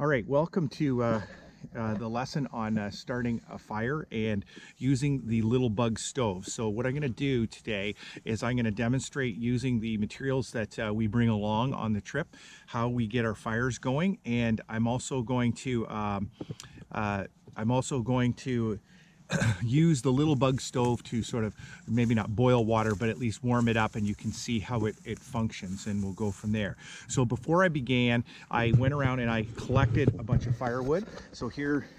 All right, welcome to the lesson on starting a fire and using the Little Bug stove. So what I'm going to do today is I'm going to demonstrate using the materials that we bring along on the trip, how we get our fires going, and I'm also going to use the Little Bug stove to sort of maybe not boil water, but at least warm it up, and you can see how it functions, and we'll go from there. So before I began, I went around and I collected a bunch of firewood. So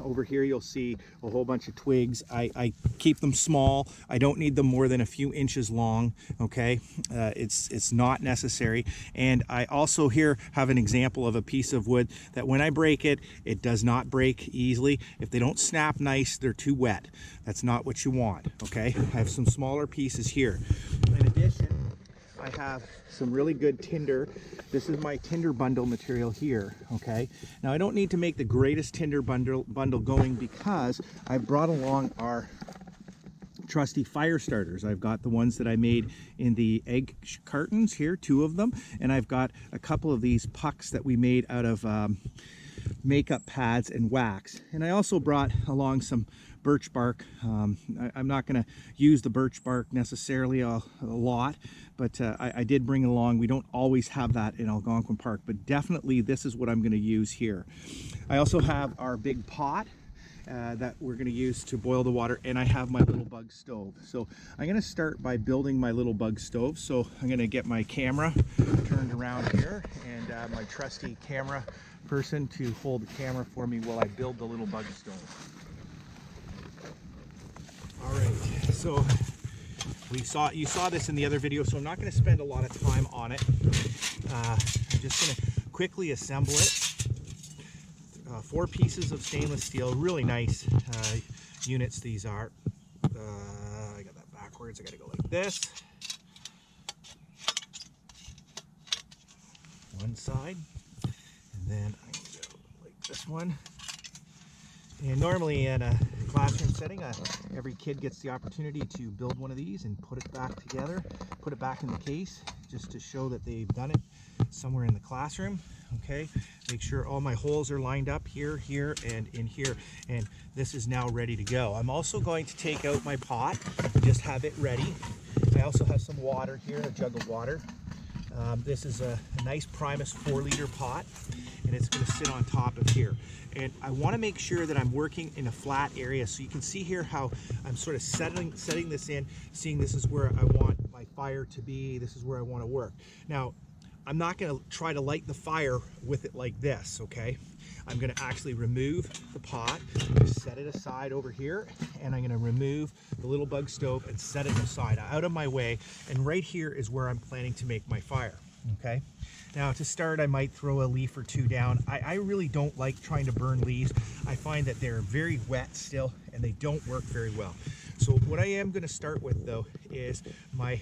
over here you'll see a whole bunch of twigs. I keep them small. I don't need them more than a few inches long, okay? It's not necessary. And I also here have an example of a piece of wood that when I break it, it does not break easily. If they don't snap nice, they're too wet. That's not what you want, okay? I have some smaller pieces here. In addition, I have some really good tinder. This is my tinder bundle material here, okay? Now I don't need to make the greatest tinder bundle going because I brought along our trusty fire starters. I've got the ones that I made in the egg cartons here, 2 of them, and I've got a couple of these pucks that we made out of makeup pads and wax. And I also brought along some birch bark. I'm not going to use the birch bark necessarily a lot, but I did bring it along. We don't always have that in Algonquin Park, but definitely this is what I'm going to use here. I also have our big pot that we're going to use to boil the water, and I have my Little Bug stove. So I'm going to start by building my Little Bug stove. So I'm going to get my camera turned around here, and my trusty camera person to hold the camera for me while I build the Little Bug stove. All right, so you saw this in the other video, so I'm not going to spend a lot of time on it. I'm just going to quickly assemble it. 4 pieces of stainless steel, really nice units these are. I got that backwards. I got to go like this. One side, and then I'm going to go like this one. And normally in a classroom setting, every kid gets the opportunity to build one of these and put it back together, put it back in the case, just to show that they've done it somewhere in the classroom. Okay, make sure all my holes are lined up here, here, and in here, and this is now ready to go. I'm also going to take out my pot and just have it ready. I also have some water here, a jug of water. This is a nice Primus 4-liter pot, and it's going to sit on top of here. And I want to make sure that I'm working in a flat area, so you can see here how I'm sort of setting this in, seeing this is where I want my fire to be, this is where I want to work. Now, I'm not going to try to light the fire with it like this, okay? I'm going to actually remove the pot, set it aside over here, and I'm going to remove the Little Bug stove and set it aside out of my way, and right here is where I'm planning to make my fire, okay? Now to start, I might throw a leaf or 2 down. I really don't like trying to burn leaves. I find that they're very wet still and they don't work very well. So what I am going to start with though is my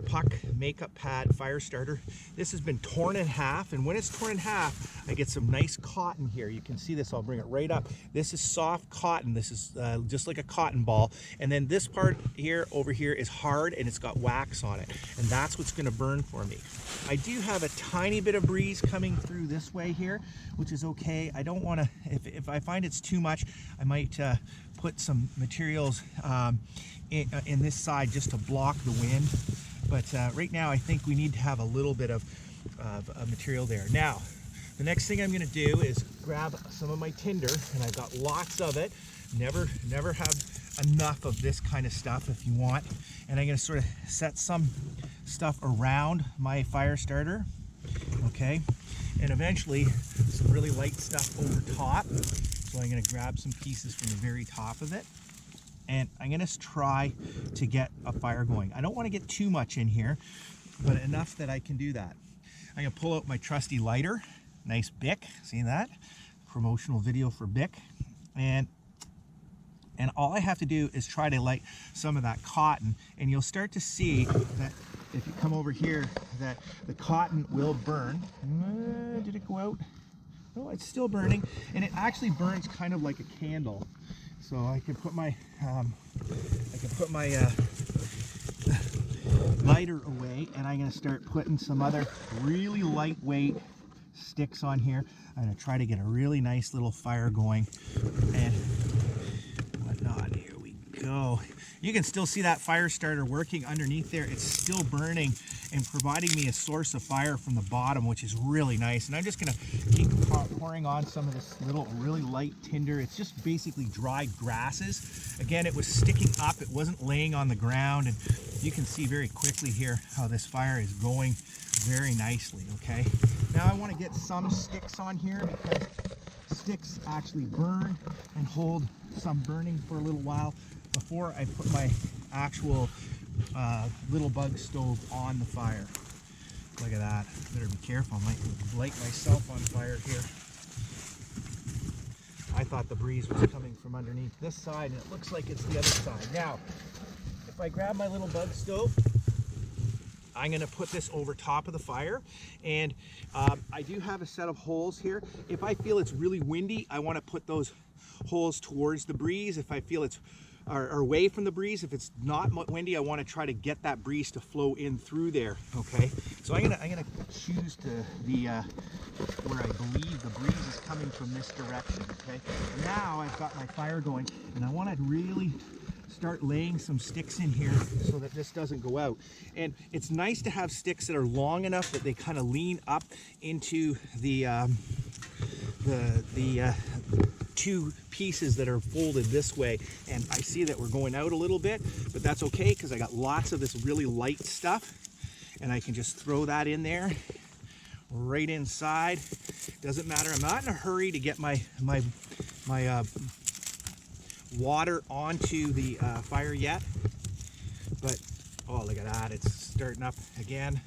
puck makeup pad fire starter. This has been torn in half, and when it's torn in half, I get some nice cotton here. You can see this, I'll bring it right up. This is soft cotton. This is just like a cotton ball. And then this part here, over here, is hard and it's got wax on it. And that's what's gonna burn for me. I do have a tiny bit of breeze coming through this way here, which is okay. I don't wanna, if I find it's too much, I might put some materials in this side just to block the wind. But right now I think we need to have a little bit of material there. Now, the next thing I'm going to do is grab some of my tinder, and I've got lots of it. Never have enough of this kind of stuff if you want. And I'm going to sort of set some stuff around my fire starter, okay? And eventually some really light stuff over top. So I'm going to grab some pieces from the very top of it, and I'm going to try to get a fire going. I don't want to get too much in here, but enough that I can do that. I'm going to pull out my trusty lighter, nice Bic, see that? Promotional video for Bic. And all I have to do is try to light some of that cotton, and you'll start to see that if you come over here, that the cotton will burn. Did it go out? Oh, it's still burning, and it actually burns kind of like a candle. So I can put my lighter away, and I'm going to start putting some other really lightweight sticks on here. I'm going to try to get a really nice little fire going and whatnot. Here we go. You can still see that fire starter working underneath there. It's still burning and providing me a source of fire from the bottom, which is really nice. And I'm just going to keep pouring on some of this little really light tinder. It's just basically dried grasses. Again, it was sticking up. It wasn't laying on the ground. And you can see very quickly here how this fire is going very nicely, okay? Now I want to get some sticks on here because sticks actually burn and hold some burning for a little while before I put my actual little bug stove on the fire. Look at that. Better be careful. I might light myself on fire here. I thought the breeze was coming from underneath this side, and it looks like it's the other side. Now, if I grab my little bug stove, I'm going to put this over top of the fire, and I do have a set of holes here. If I feel it's really windy, I want to put those holes towards the breeze. If I feel it's or away from the breeze, if it's not windy, I want to try to get that breeze to flow in through there. Okay, so I'm gonna choose to the where I believe the breeze is coming from this direction. Okay, and now I've got my fire going, and I want to really start laying some sticks in here so that this doesn't go out. And it's nice to have sticks that are long enough that they kind of lean up into the two pieces that are folded this way. And I see that we're going out a little bit, but that's okay because I got lots of this really light stuff, and I can just throw that in there right inside. Doesn't matter. I'm not in a hurry to get my water onto the fire yet, but oh, look at that, it's starting up again.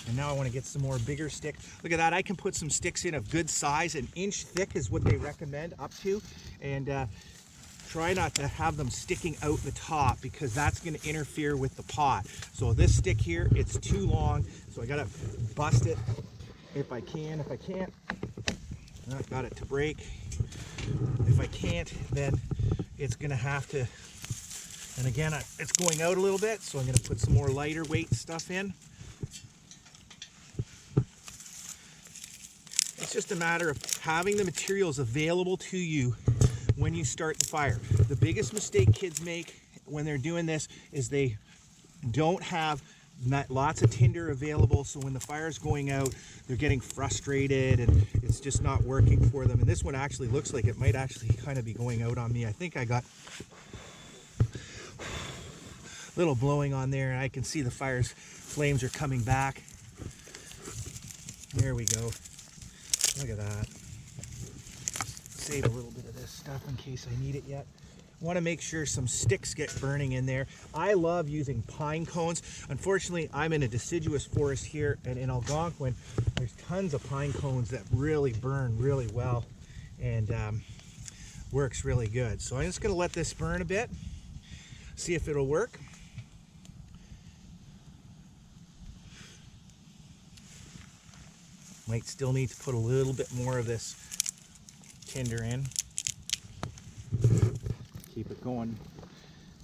And now I want to get some more bigger stick. Look at that, I can put some sticks in of good size. An inch thick is what they recommend up to, and try not to have them sticking out the top because that's going to interfere with the pot. So this stick here, it's too long, so I gotta bust it if I can. If I can't, I've got it to break. If I can't, then it's gonna have to, and again, it's going out a little bit, so I'm gonna put some more lighter weight stuff in. It's just a matter of having the materials available to you when you start the fire. The biggest mistake kids make when they're doing this is they don't have lots of tinder available, so when the fire's going out, they're getting frustrated and it's just not working for them. And this one actually looks like it might actually kind of be going out on me. I think I got a little blowing on there, and I can see the fire's flames are coming back. There we go. Look at that. Save a little bit of this stuff in case I need it yet. Want to make sure some sticks get burning in there. I love using pine cones. Unfortunately, I'm in a deciduous forest here, and in Algonquin, there's tons of pine cones that really burn really well and works really good. So I'm just going to let this burn a bit, see if it'll work. Might still need to put a little bit more of this tinder in. Keep it going.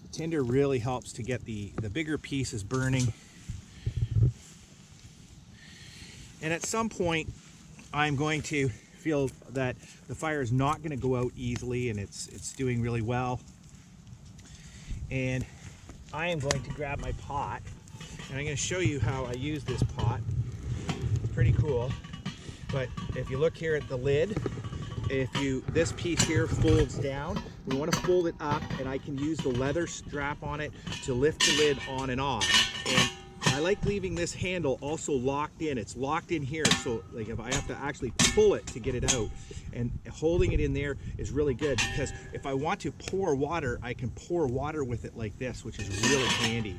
The tinder really helps to get the bigger pieces burning. And at some point, I'm going to feel that the fire is not going to go out easily, and it's doing really well. And I am going to grab my pot, and I'm going to show you how I use this pot. It's pretty cool. But if you look here at the lid, this piece here folds down. We want to fold it up, and I can use the leather strap on it to lift the lid on and off. And I like leaving this handle also locked in. It's locked in here, so like if I have to actually pull it to get it out, and holding it in there is really good because if I want to pour water, I can pour water with it like this, which is really handy.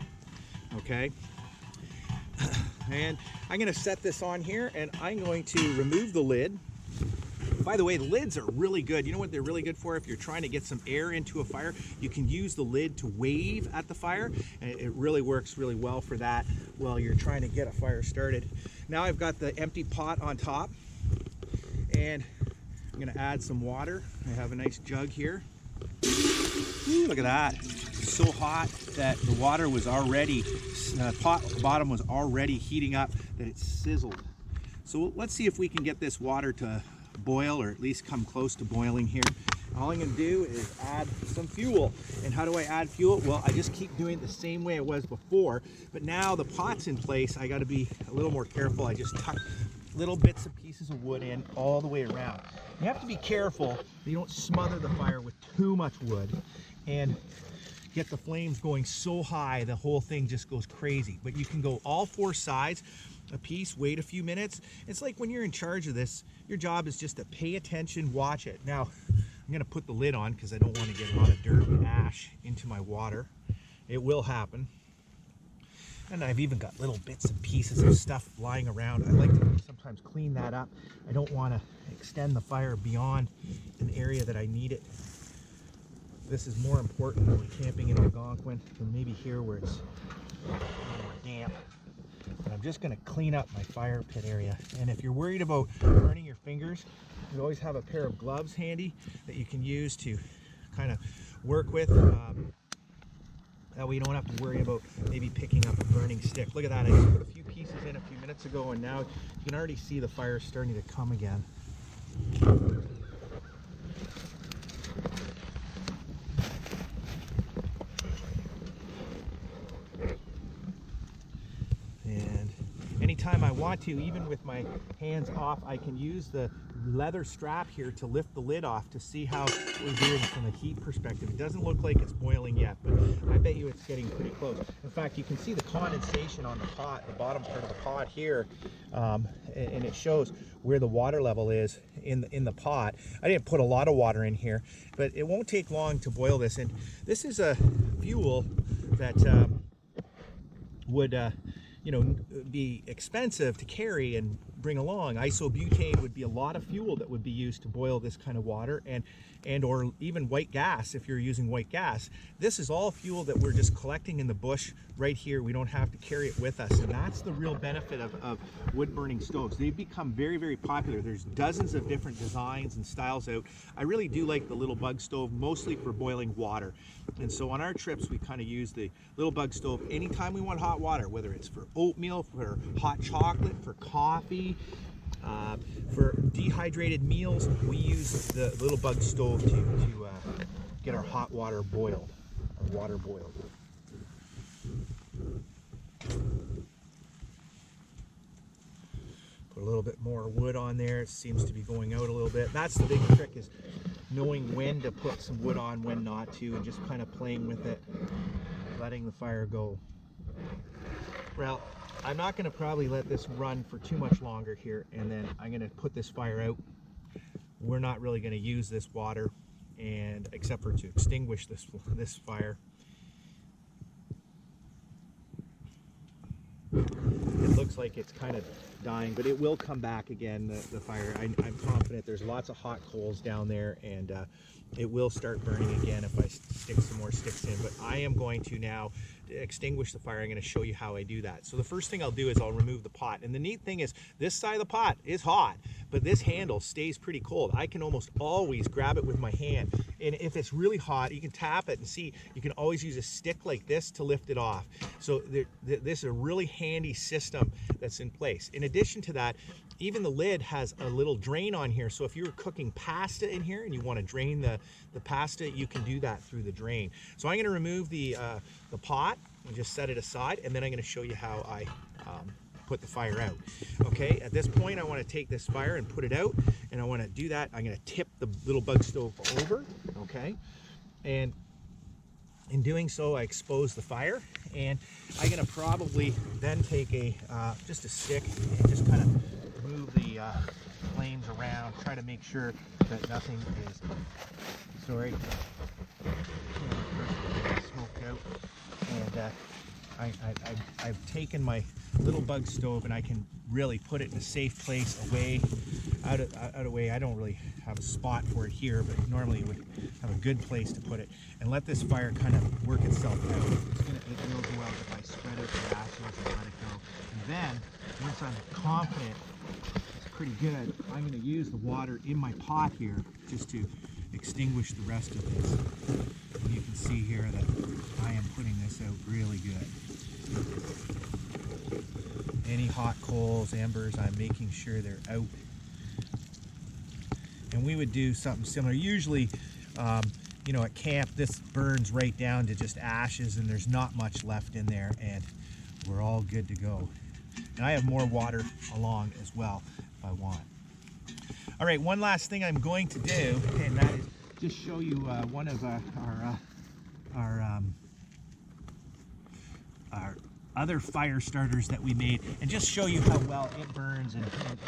Okay. And I'm going to set this on here, and I'm going to remove the lid. By the way, the lids are really good. You know what they're really good for? If you're trying to get some air into a fire, you can use the lid to wave at the fire, and it really works really well for that while you're trying to get a fire started. Now I've got the empty pot on top, and I'm going to add some water. I have a nice jug here. Ooh, look at that. It's so hot that the water was already, pot bottom was already heating up that it sizzled. So let's see if we can get this water to boil, or at least come close to boiling here. All I'm going to do is add some fuel. And how do I add fuel? Well, I just keep doing it the same way it was before, but now the pot's in place. I got to be a little more careful. I just tuck little bits and pieces of wood in all the way around. You have to be careful that you don't smother the fire with too much wood and get the flames going so high the whole thing just goes crazy. But you can go all 4 sides a piece, wait a few minutes. It's like when you're in charge of this, your job is just to pay attention, watch it. Now, I'm gonna put the lid on because I don't want to get a lot of dirt and ash into my water. It will happen. And I've even got little bits and pieces of stuff lying around. I like to sometimes clean that up. I don't want to extend the fire beyond an area that I need it. This is more important when camping in Algonquin than maybe here where it's a little more damp. But I'm just going to clean up my fire pit area. And if you're worried about burning your fingers, you always have a pair of gloves handy that you can use to kind of work with. That way you don't have to worry about maybe picking up a burning stick. Look at that, I just put a few pieces in a few minutes ago, and now you can already see the fire starting to come again. And anytime I want to, even with my hands off, I can use the leather strap here to lift the lid off to see how we're doing from a heat perspective. It doesn't look like it's boiling yet, but I bet you it's getting pretty close. In fact, you can see the condensation on the pot, the bottom part of the pot here, and it shows where the water level is in the pot. I didn't put a lot of water in here, but it won't take long to boil this. And this is a fuel that would you know, be expensive to carry and bring along. Isobutane would be a lot of fuel that would be used to boil this kind of water, and or even white gas if you're using white gas. This is all fuel that we're just collecting in the bush right here. We don't have to carry it with us, and that's the real benefit of wood burning stoves. They've become very, very popular. There's dozens of different designs and styles out. I really do like the Little Bug stove, mostly for boiling water. And so on our trips, we kind of use the Little Bug stove anytime we want hot water, whether it's for oatmeal, for hot chocolate, for coffee, for dehydrated meals. We use the Little Bug stove to get our hot water boiled, our water boiled. Put a little bit more wood on there. It seems to be going out a little bit. That's the big trick, is knowing when to put some wood on, when not to, and just kind of playing with it, letting the fire go. Well, I'm not going to probably let this run for too much longer here, and then I'm going to put this fire out. We're not really going to use this water, and except for to extinguish this fire. It looks like it's kind of dying, but it will come back again, the fire. I'm confident. There's lots of hot coals down there, and it will start burning again if I stick some more sticks in. But I am going to now extinguish the fire. I'm going to show you how I do that. So the first thing I'll do is I'll remove the pot. And the neat thing is, this side of the pot is hot, but this handle stays pretty cold. I can almost always grab it with my hand. And if it's really hot, you can tap it and see, you can always use a stick like this to lift it off. So this is a really handy system that's in place. In addition to that, even the lid has a little drain on here. So if you're cooking pasta in here and you want to drain the pasta, you can do that through the drain. So I'm going to remove the pot and just set it aside, and then I'm going to show you how I put the fire out. Okay, at this point I want to take this fire and put it out, and I want to do that. I'm going to tip the Little Bug stove over, okay, and in doing so I expose the fire, and I'm going to probably then take just a stick and just kind of move the flames around, try to make sure that nothing is, sorry, smoked out. And I've taken my Little Bug stove, and I can really put it in a safe place, away, out of way. I don't really have a spot for it here, but normally would have a good place to put it, and let this fire kind of work itself out. It will go out if I spread out the ashes and let it go. And then, once I'm confident it's pretty good, I'm going to use the water in my pot here just to extinguish the rest of this. And you can see here that I am putting this out really good. any hot coals, embers, I'm making sure they're out. And we would do something similar. Usually, you know, at camp, this burns right down to just ashes and there's not much left in there, and we're all good to go. And I have more water along as well if I want. All right, one last thing I'm going to do, and that is just show you one of our other fire starters that we made, and just show you how well it burns and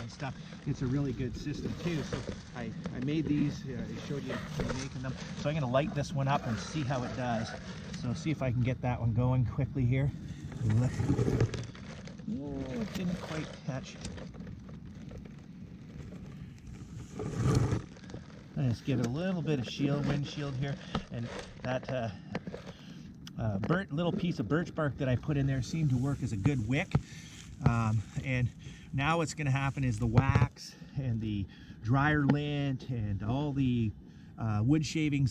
stuff. It's a really good system too. So I made these, I showed you making them. So I'm going to light this one up and see how it does. So see if I can get that one going quickly here. Look. Oh, it didn't quite catch. I just give it a little bit of windshield here, and that little piece of birch bark that I put in there seemed to work as a good wick. And now what's going to happen is the wax and the dryer lint and all the wood shavings